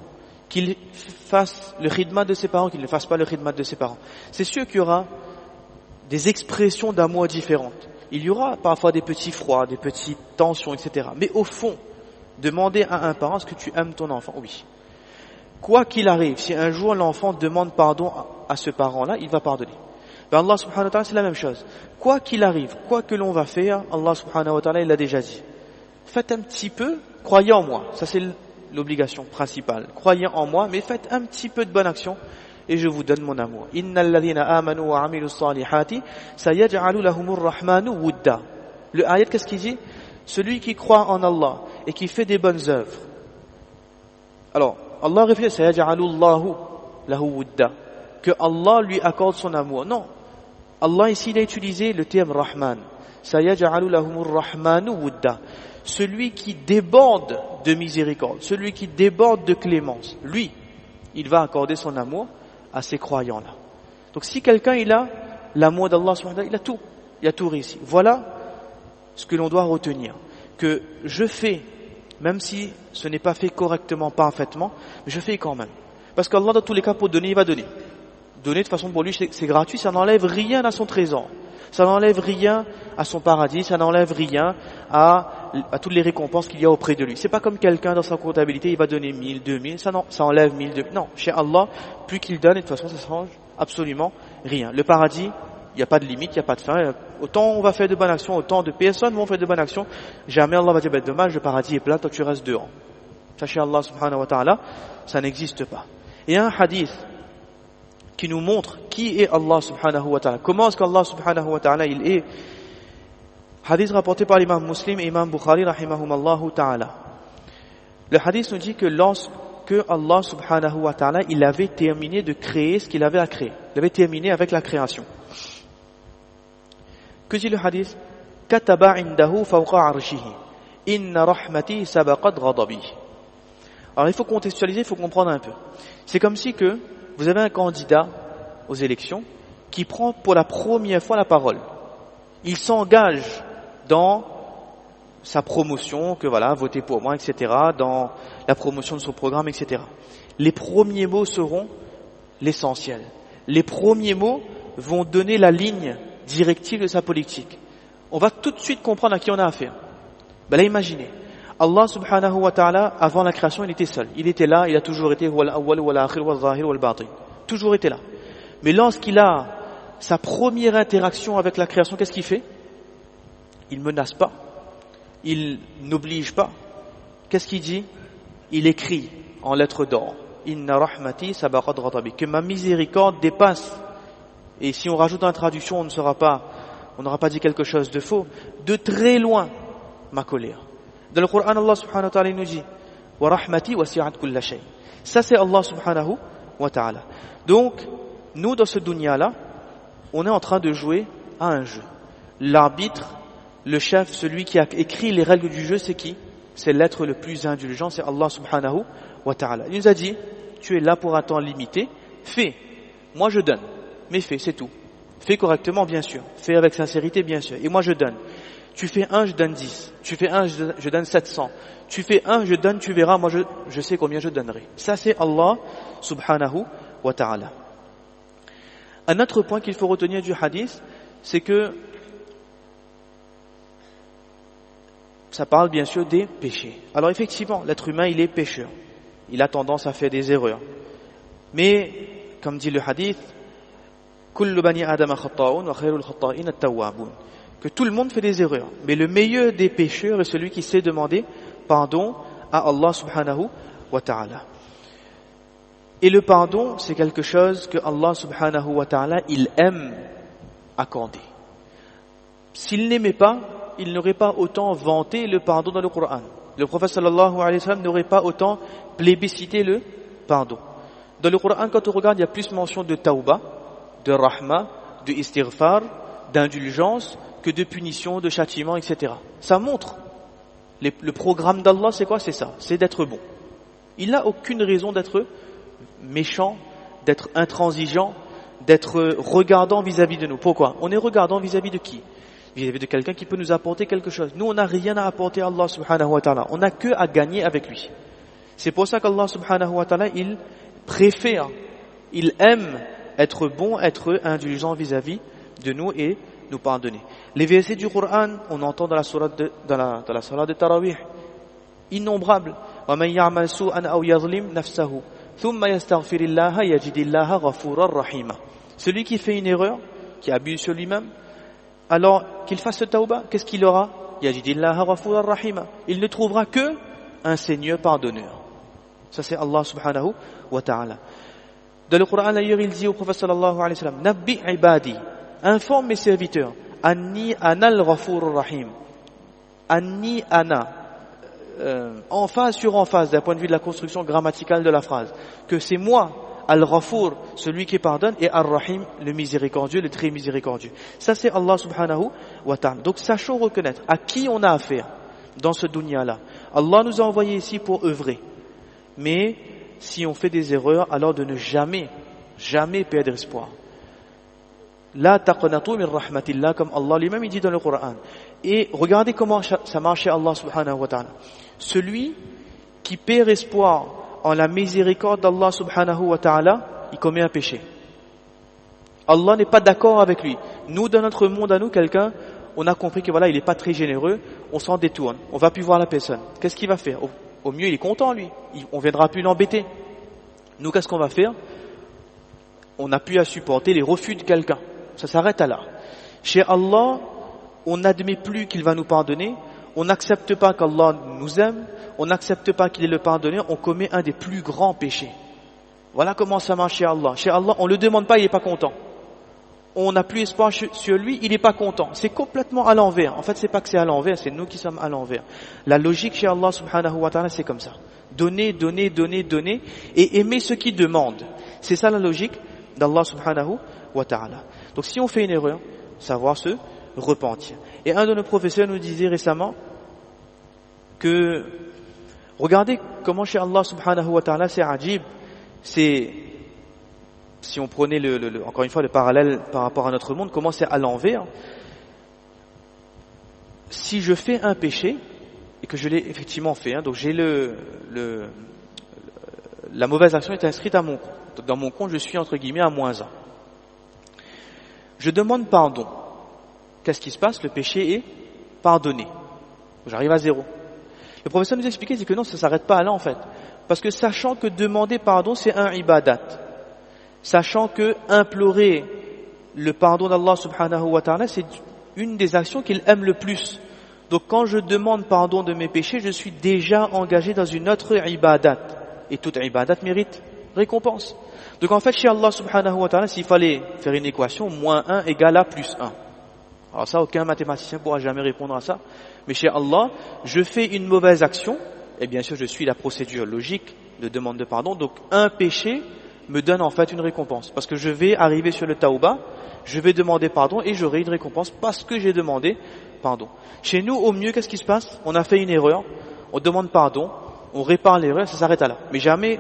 Qu'il fasse le khidmat de ses parents, qu'il ne fasse pas le khidmat de ses parents. C'est sûr qu'il y aura des expressions d'amour différentes. Il y aura parfois des petits froids, des petites tensions, etc. Mais au fond, demander à un parent, est-ce que tu aimes ton enfant? Oui. Quoi qu'il arrive, si un jour l'enfant demande pardon à ce parent-là, il va pardonner. Ben Allah subhanahu wa ta'ala, c'est la même chose. Quoi qu'il arrive, quoi que l'on va faire, Allah subhanahu wa ta'ala, il l'a déjà dit. Faites un petit peu, croyez en moi. Ça c'est l'obligation principale. Croyez en moi, mais faites un petit peu de bonne action et je vous donne mon amour. Innal ladhina amanu wa amilus salihati sayaj'alu lahumur rahmanu wudda. Le ayat, qu'est-ce qu'il dit? Celui qui croit en Allah et qui fait des bonnes œuvres. Alors, Allah réfléchit, sayaj'alu Allahu lahu wudda, que Allah lui accorde son amour. Non. Allah ici il a utilisé le terme Rahman. Sayaj'alu lahumur rahmanu wudda. Celui qui déborde de miséricorde, celui qui déborde de clémence, lui, il va accorder son amour à ces croyants-là. Donc si quelqu'un il a l'amour d'Allah, il a tout réussi. Voilà ce que l'on doit retenir, que je fais, même si ce n'est pas fait correctement, parfaitement, mais je fais quand même. Parce qu'Allah, dans tous les cas, pour donner, il va donner. Donner de façon pour lui, c'est gratuit, ça n'enlève rien à son trésor. Ça n'enlève rien à son paradis, ça n'enlève rien à toutes les récompenses qu'il y a auprès de lui. C'est pas comme quelqu'un dans sa comptabilité, il va donner 1000, 2000, ça enlève 1000, 2000. Non, chez Allah, plus qu'il donne, et de toute façon, ça ne change absolument rien. Le paradis, il n'y a pas de limite, il n'y a pas de fin. Autant on va faire de bonnes actions, autant de personnes vont faire de bonnes actions. Jamais Allah va dire, dommage, le paradis est plat, toi tu restes dehors. Ça chez Allah subhanahu wa ta'ala, ça n'existe pas. Et un hadith qui nous montre qui est Allah subhanahu wa ta'ala. Comment est-ce qu'Allah subhanahu wa ta'ala il est? Hadith rapporté par l'imam Muslim et l'imam Bukhari rahimahumallahu ta'ala. Le hadith nous dit que lorsque Allah subhanahu wa ta'ala il avait terminé de créer ce qu'il avait à créer. Il avait terminé avec la création. Que dit le hadith? Kataba indahu fawqa arshihi. Inna rahmati sabaqat ghadabi. Alors il faut contextualiser, il faut comprendre un peu. C'est comme si que vous avez un candidat aux élections qui prend pour la première fois la parole. Il s'engage dans sa promotion, que voilà, votez pour moi, etc., dans la promotion de son programme, etc. Les premiers mots seront l'essentiel. Les premiers mots vont donner la ligne directive de sa politique. On va tout de suite comprendre à qui on a affaire. Ben là, imaginez. Allah subhanahu wa ta'ala, avant la création, il était seul. Il était là, il a toujours été toujours été là. Mais lorsqu'il a sa première interaction avec la création, qu'est-ce qu'il fait? Il menace pas. Il n'oblige pas. Qu'est-ce qu'il dit? Il écrit en lettres d'or. Inna rahmati sabaqat ghadabi. Que ma miséricorde dépasse. Et si on rajoute dans la traduction, on n'aura pas dit quelque chose de faux. De très loin, ma colère. Dans le Coran, Allah subhanahu wa ta'ala nous dit wa rahmati wasi'at kulla shay. Ça c'est Allah subhanahu wa ta'ala. Donc, nous dans ce dunya-là, on est en train de jouer à un jeu. L'arbitre, le chef, celui qui a écrit les règles du jeu, c'est qui? C'est l'être le plus indulgent, c'est Allah subhanahu wa ta'ala. Il nous a dit, tu es là pour un temps limité, fais. Moi je donne, mais fais, c'est tout. Fais correctement, bien sûr. Fais avec sincérité, bien sûr. Et moi, je donne. Tu fais 1, je donne 10. Tu fais 1, je donne 700. Tu fais 1, je donne, tu verras, moi je sais combien je donnerai. Ça, c'est Allah subhanahu wa ta'ala. Un autre point qu'il faut retenir du hadith, c'est que ça parle bien sûr des péchés. Alors effectivement, l'être humain, il est pécheur. Il a tendance à faire des erreurs. Mais, comme dit le hadith, kullu bani adama khata'un wa khayrul khata'in at-tawwabun. Que tout le monde fait des erreurs. Mais le meilleur des pécheurs est celui qui sait demander pardon à Allah subhanahu wa ta'ala. Et le pardon, c'est quelque chose que Allah subhanahu wa ta'ala, il aime accorder. S'il n'aimait pas, il n'aurait pas autant vanté le pardon dans le Coran. Le prophète sallallahu alayhi wa sallam n'aurait pas autant plébiscité le pardon. Dans le Coran, quand on regarde, il y a plus mention de tawbah, de rahma, de istighfar, d'indulgence, que de punition, de châtiment, etc. Ça montre. Le programme d'Allah, c'est quoi? C'est ça. C'est d'être bon. Il n'a aucune raison d'être méchant, d'être intransigeant, d'être regardant vis-à-vis de nous. Pourquoi? On est regardant vis-à-vis de qui? Vis-à-vis de quelqu'un qui peut nous apporter quelque chose. Nous, on n'a rien à apporter à Allah subhanahu wa ta'ala. On n'a que à gagner avec lui. C'est pour ça qu'Allah subhanahu wa ta'ala, il préfère, il aime être bon, être indulgent vis-à-vis de nous et nous pardonner. Les versets du Coran, on entend dans la sourate de Tarawih, innombrables. وَمَنْ يَعْمَلْ سُوءًا أَوْ يَظْلِمْ نَفْسَهُ ثُمَّ يَسْتَغْفِرِ اللَّهَ يَجِدِ اللَّهَ غَفُورًا رَحِيمًا. Celui qui fait une erreur, qui abuse sur lui-même, alors qu'il fasse le tawbah, qu'est-ce qu'il aura? يَجِدِ اللَّهَ غَفُورًا رَحِيمًا. Il ne trouvera que un Seigneur pardonneur. Ça c'est Allah subhanahu wa ta'ala. Dans le Coran, d'ailleurs, il dit au prophète sallallahu alayhi wa sallam, Nabbi ibadi, informe mes serviteurs, Anni ana al-Ghafur rahim. Anni ana, en phase sur en phase, d'un point de vue de la construction grammaticale de la phrase, que c'est moi, al-Ghafur, celui qui pardonne, et ar-Rahim, le miséricordieux, le très miséricordieux. Ça c'est Allah subhanahu wa ta'ala. Donc sachons reconnaître à qui on a affaire dans ce dunya-là. Allah nous a envoyés ici pour œuvrer. Mais si on fait des erreurs, alors de ne jamais perdre espoir. La taqnatu min rahmatillah, comme Allah lui-même il dit dans le Coran. Et regardez comment ça marche chez Allah subhanahu wa ta'ala. Celui qui perd espoir en la miséricorde d'Allah subhanahu wa ta'ala, il commet un péché. Allah n'est pas d'accord avec lui. Nous, dans notre monde à nous, quelqu'un, on a compris que voilà, il n'est pas très généreux, on s'en détourne, on va plus voir la personne. Qu'est-ce qu'il va faire? Au mieux, il est content, lui. On ne viendra plus l'embêter. Nous, qu'est-ce qu'on va faire? On n'a plus à supporter les refus de quelqu'un. Ça s'arrête à là. Chez Allah, on n'admet plus qu'il va nous pardonner. On n'accepte pas qu'Allah nous aime. On n'accepte pas qu'il est le pardonneur. On commet un des plus grands péchés. Voilà comment ça marche chez Allah. Chez Allah, on ne le demande pas, il n'est pas content. On n'a plus espoir sur lui, il n'est pas content. C'est complètement à l'envers. En fait, c'est pas que c'est à l'envers, c'est nous qui sommes à l'envers. La logique chez Allah subhanahu wa ta'ala, c'est comme ça. Donner, donner, donner, donner, et aimer ceux qui demandent. C'est ça la logique d'Allah subhanahu wa ta'ala. Donc si on fait une erreur, savoir se repentir. Et un de nos professeurs nous disait récemment que, regardez comment chez Allah subhanahu wa ta'ala, c'est ajib, c'est... Si on prenait encore une fois le parallèle par rapport à notre monde, comment c'est à l'envers? Si je fais un péché, et que je l'ai effectivement fait, donc j'ai la mauvaise action est inscrite à mon compte. Donc dans mon compte, je suis entre guillemets à -1. Je demande pardon. Qu'est-ce qui se passe? Le péché est pardonné. J'arrive à 0. Le professeur nous expliquait, c'est que non, ça ne s'arrête pas là en fait. Parce que sachant que demander pardon, c'est un ibadat. Sachant que implorer le pardon d'Allah subhanahu wa ta'ala, c'est une des actions qu'il aime le plus. Donc quand je demande pardon de mes péchés, je suis déjà engagé dans une autre ibadat. Et toute ibadat mérite récompense. Donc en fait, chez Allah subhanahu wa ta'ala, s'il fallait faire une équation, -1 égale à +1. Alors ça, aucun mathématicien ne pourra jamais répondre à ça. Mais chez Allah, je fais une mauvaise action, et bien sûr je suis la procédure logique de demande de pardon, donc un péché me donne en fait une récompense. Parce que je vais arriver sur le tawbah, je vais demander pardon et j'aurai une récompense parce que j'ai demandé pardon. Chez nous, au mieux, qu'est-ce qui se passe? On a fait une erreur, on demande pardon, on répare l'erreur, ça s'arrête à là. Mais jamais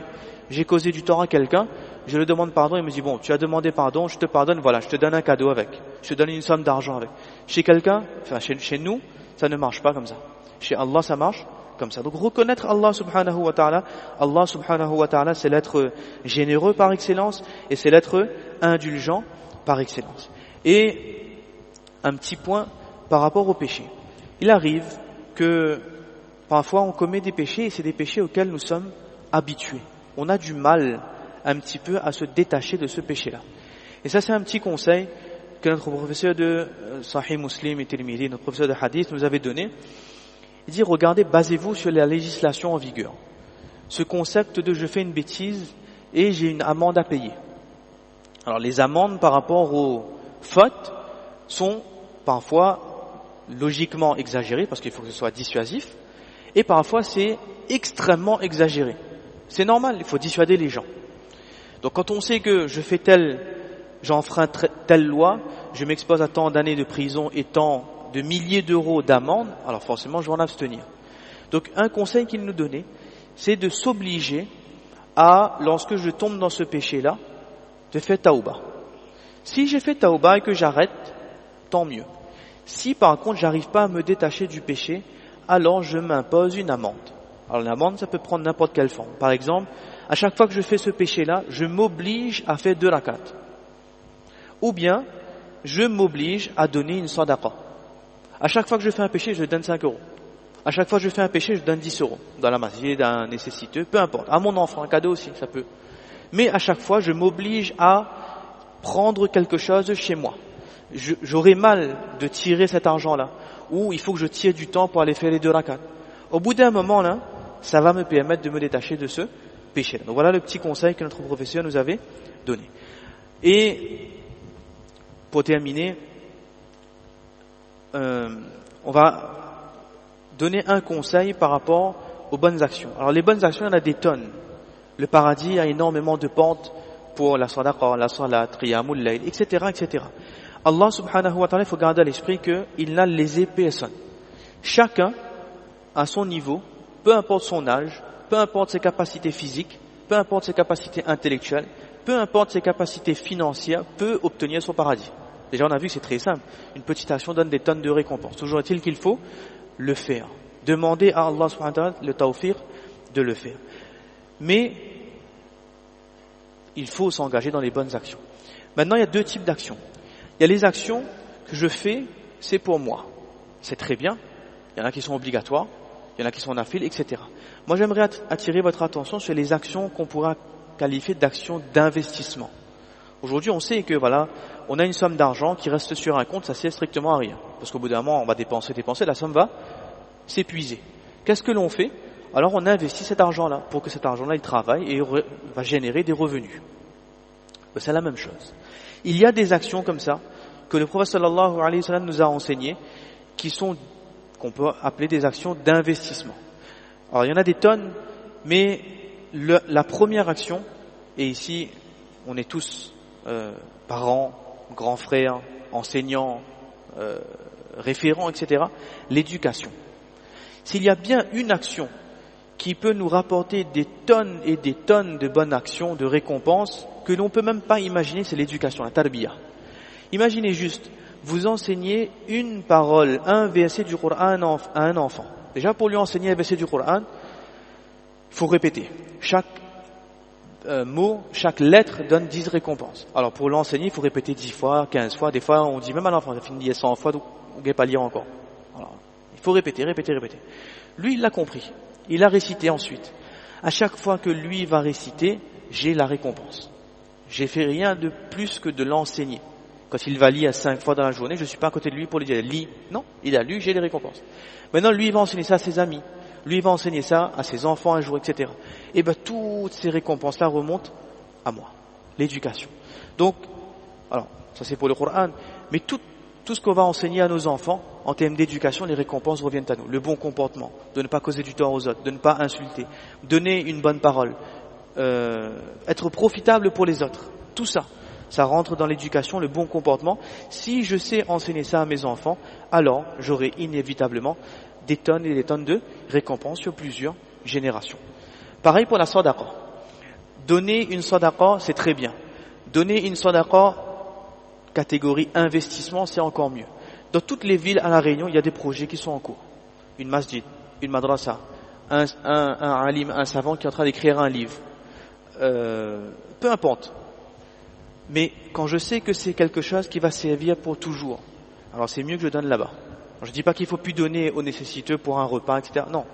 j'ai causé du tort à quelqu'un, je lui demande pardon, il me dit bon, tu as demandé pardon, je te pardonne, voilà, je te donne un cadeau avec, je te donne une somme d'argent avec. Chez quelqu'un, enfin chez nous, ça ne marche pas comme ça. Chez Allah, ça marche comme ça. Donc reconnaître Allah subhanahu wa ta'ala, c'est l'être généreux par excellence et c'est l'être indulgent par excellence. Et un petit point par rapport au péché. Il arrive que parfois on commet des péchés et c'est des péchés auxquels nous sommes habitués. On a du mal un petit peu à se détacher de ce péché-là. Et ça, c'est un petit conseil que notre professeur de Sahih Muslim et Tirmidhi, notre professeur de Hadith, nous avait donné. Il dit, regardez, basez-vous sur la législation en vigueur. Ce concept de je fais une bêtise et j'ai une amende à payer. Alors, les amendes par rapport aux fautes sont parfois logiquement exagérées parce qu'il faut que ce soit dissuasif et parfois c'est extrêmement exagéré. C'est normal, il faut dissuader les gens. Donc quand on sait que je fais j'enfreins telle loi, je m'expose à tant d'années de prison et tant de milliers d'euros d'amende, alors forcément je vais en abstenir. Donc un conseil qu'il nous donnait, c'est de s'obliger à, lorsque je tombe dans ce péché-là, de faire taouba. Si j'ai fait taouba et que j'arrête, tant mieux. Si par contre j'arrive pas à me détacher du péché, alors je m'impose une amende. Alors l'amende, ça peut prendre n'importe quelle forme. Par exemple, à chaque fois que je fais ce péché-là, je m'oblige à faire 2 rakats. Ou bien, je m'oblige à donner une sadaqa. À chaque fois que je fais un péché, je donne 5 euros. À chaque fois que je fais un péché, je donne 10 euros. Dans la masjid, d'un nécessiteux, peu importe. À mon enfant, un cadeau aussi, ça peut. Mais à chaque fois, je m'oblige à prendre quelque chose chez moi. J'aurais mal de tirer cet argent-là. Ou il faut que je tire du temps pour aller faire les 2 rakats. Au bout d'un moment, là, ça va me permettre de me détacher de ce péché-là. Donc voilà le petit conseil que notre professeur nous avait donné. Et pour terminer, on va donner un conseil par rapport aux bonnes actions. Alors les bonnes actions, il y en a des tonnes. Le paradis a énormément de pentes pour la sadaqa, la salat, qiyamul layl, etc., etc. Allah subhanahu wa ta'ala, il faut garder à l'esprit qu'il n'a lésé personne. Chacun, à son niveau, peu importe son âge, peu importe ses capacités physiques, peu importe ses capacités intellectuelles, peu importe ses capacités financières, peut obtenir son paradis. Déjà, on a vu que c'est très simple. Une petite action donne des tonnes de récompenses. Toujours est-il qu'il faut le faire. Demander à Allah subhanahu wa ta'ala le tawfiq de le faire. Mais il faut s'engager dans les bonnes actions. Maintenant, il y a 2 types d'actions. Il y a les actions que je fais, c'est pour moi. C'est très bien. Il y en a qui sont obligatoires, il y en a qui sont nafiles, etc. Moi, j'aimerais attirer votre attention sur les actions qu'on pourra qualifier d'actions d'investissement. Aujourd'hui, on sait que voilà, on a une somme d'argent qui reste sur un compte, ça sert strictement à rien. Parce qu'au bout d'un moment, on va dépenser, la somme va s'épuiser. Qu'est-ce que l'on fait? Alors, on investit cet argent-là pour que cet argent-là, il travaille et va générer des revenus. C'est la même chose. Il y a des actions comme ça que le prophète sallallahu alayhi wa sallam nous a enseignées qu'on peut appeler des actions d'investissement. Alors il y en a des tonnes, mais la première action, et ici on est tous parents, grands frères, enseignants, référents, etc., l'éducation. S'il y a bien une action qui peut nous rapporter des tonnes et des tonnes de bonnes actions, de récompenses, que l'on ne peut même pas imaginer, c'est l'éducation, la tarbiya. Imaginez juste, vous enseignez une parole, un verset du Coran à un enfant. Déjà, pour lui enseigner un verset du Coran, il faut répéter. Chaque mot, chaque lettre donne 10 récompenses. Alors, pour l'enseigner, il faut répéter 10 fois, 15 fois. Des fois, on dit même à l'enfant, il a fini 100 fois, donc on ne peut pas lire encore. Alors, il faut répéter. Lui, il l'a compris. Il a récité ensuite. À chaque fois que lui va réciter, j'ai la récompense. J'ai fait rien de plus que de l'enseigner. Quand il va lire 5 fois dans la journée, je ne suis pas à côté de lui pour lui dire « lis ». Non, il a lu, j'ai les récompenses. Maintenant, lui, il va enseigner ça à ses amis. Lui, il va enseigner ça à ses enfants un jour, etc. Et bien, toutes ces récompenses-là remontent à moi. L'éducation. Donc, alors, ça c'est pour le Coran, mais tout ce qu'on va enseigner à nos enfants, en termes d'éducation, les récompenses reviennent à nous. Le bon comportement, de ne pas causer du tort aux autres, de ne pas insulter, donner une bonne parole, être profitable pour les autres. Tout ça, ça rentre dans l'éducation, le bon comportement. Si je sais enseigner ça à mes enfants, alors j'aurai inévitablement des tonnes et des tonnes de récompenses sur plusieurs générations. Pareil pour la sadaqa. Donner une sadaqa, c'est très bien. Donner une sadaqa catégorie investissement, c'est encore mieux. Dans toutes les villes à La Réunion, il y a des projets qui sont en cours. Une masjid, une madrasa, un alim, un savant qui est en train d'écrire un livre. Peu importe. Mais quand je sais que c'est quelque chose qui va servir pour toujours, alors c'est mieux que je donne là-bas. Je ne dis pas qu'il ne faut plus donner aux nécessiteux pour un repas, etc. Non.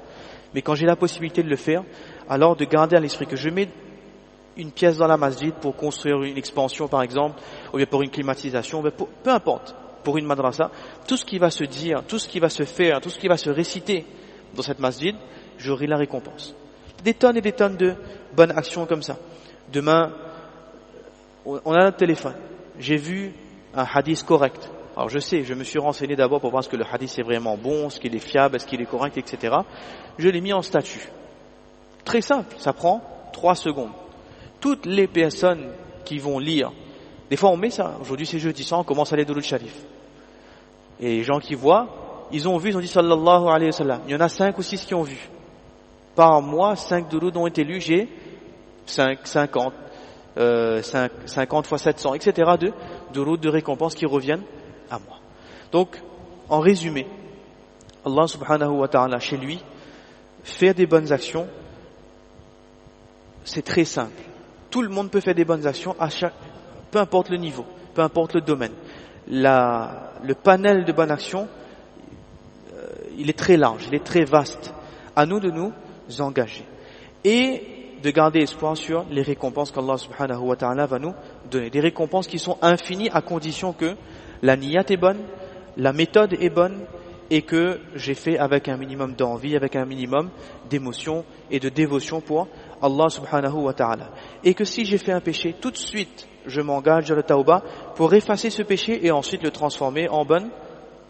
Mais quand j'ai la possibilité de le faire, alors de garder à l'esprit que je mets une pièce dans la masjid pour construire une expansion par exemple, ou bien pour une climatisation, peu importe, pour une madrasa, tout ce qui va se dire, tout ce qui va se faire, tout ce qui va se réciter dans cette masjid, j'aurai la récompense. Des tonnes et des tonnes de bonnes actions comme ça. Demain, on a notre téléphone. J'ai vu un hadith correct. Alors je sais, je me suis renseigné d'abord pour voir ce que le hadith est vraiment bon, ce qu'il est fiable, est-ce qu'il est correct, etc. Je l'ai mis en statut. Très simple, ça prend 3 secondes. Toutes les personnes qui vont lire, des fois on met ça, aujourd'hui c'est jeudi soir, on commence à aller Duroud Sharif. Et les gens qui voient, ils ont vu, ils ont dit sallallahu alayhi wa sallam. Il y en a 5 ou 6 qui ont vu. Par mois, 5 Duroud ont été lus, j'ai 50 fois 700, etc. de Duroud de récompenses qui reviennent à moi. Donc, en résumé, Allah subhanahu wa ta'ala, chez lui, faire des bonnes actions, c'est très simple. Tout le monde peut faire des bonnes actions, peu importe le niveau, peu importe le domaine. Le panel de bonnes actions, il est très large, il est très vaste. À nous de nous engager. Et de garder espoir sur les récompenses qu'Allah subhanahu wa ta'ala va nous donner. Des récompenses qui sont infinies à condition que la niyat est bonne, la méthode est bonne et que j'ai fait avec un minimum d'envie, avec un minimum d'émotion et de dévotion pour Allah subhanahu wa ta'ala. Et que si j'ai fait un péché, tout de suite, je m'engage à la tawbah pour effacer ce péché et ensuite le transformer en bonne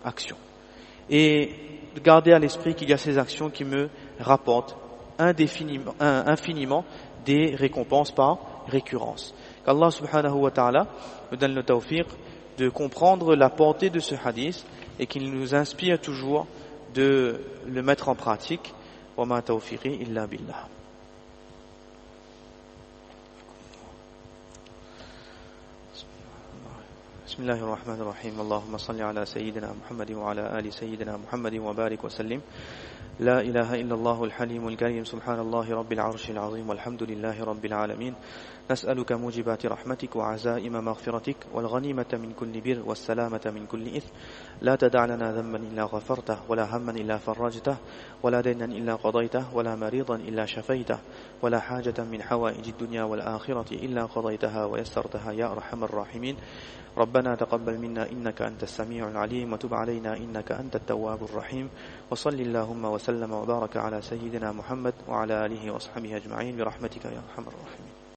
action. Et garder à l'esprit qu'il y a ces actions qui me rapportent infiniment des récompenses par récurrence. Qu'Allah subhanahu wa ta'ala me donne le tawfiq de comprendre la portée de ce hadith et qu'il nous inspire toujours de le mettre en pratique. Wa ma tawfiqi illa billah. بسم الله الرحمن الرحيم اللهم صل على سيدنا محمد وعلى آل سيدنا محمد وبارك وسلم لا إله إلا الله الحليم الكريم سبحان الله رب العرش العظيم والحمد لله رب العالمين نسألك موجبات رحمتك وعزائم مغفرتك والغنيمة من كل بر والسلامة من كل إثم لا تدع لنا ذنبا إلا غفرته ولا هما إلا فرجته ولا دينا إلا قضيته ولا مريضا إلا شفيته ولا حاجة من حوائج الدنيا والآخرة إلا قضيتها ويسرتها يا أرحم الراحمين ربنا تقبل منا إنك أنت السميع العليم وتب علينا إنك أنت التواب الرحيم وصل اللهم وسلم وبارك على سيدنا محمد وعلى آله وصحبه أجمعين برحمتك يا أرحم الراحمين.